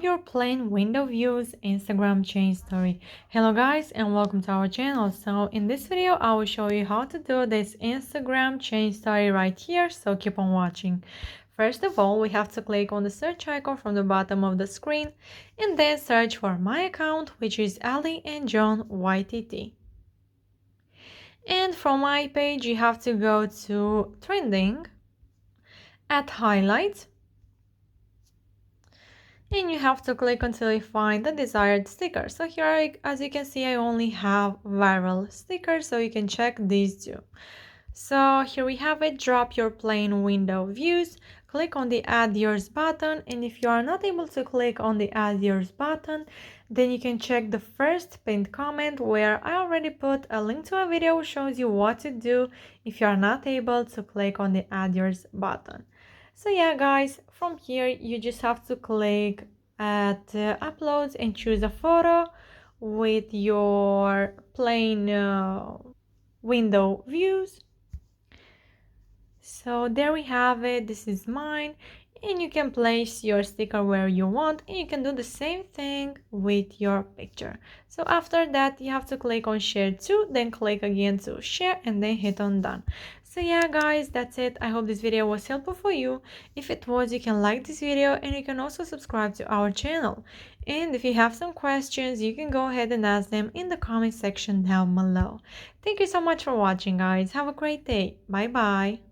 Your plain window views Instagram chain story. Hello guys and welcome to our channel. So in this video I will show you how to do this Instagram chain story right here, so keep on watching. First of all, we have to click on the search icon from the bottom of the screen and then search for my account, which is Ali and John YTT. And from my page you have to go to trending, at highlights, and you have to click until you find the desired sticker. So here, as you can see, I only have viral stickers, so you can check these two. So here we have it. Drop your plain window views, click on the add yours button, and if you are not able to click on the add yours button, then you can check the first pinned comment where I already put a link to a video which shows you what to do if you are not able to click on the add yours button. So yeah guys, from here you just have to click at uploads and choose a photo with your plain window views. So there we have it. This is mine, and you can place your sticker where you want, and you can do the same thing with your picture. So after that you have to click on share to, then click again to share, and then hit on done. So yeah guys, that's it. I hope this video was helpful for you. If it was, you can like this video and you can also subscribe to our channel. And if you have some questions, you can go ahead and ask them in the comment section down below. Thank you so much for watching guys. Have a great day. Bye bye.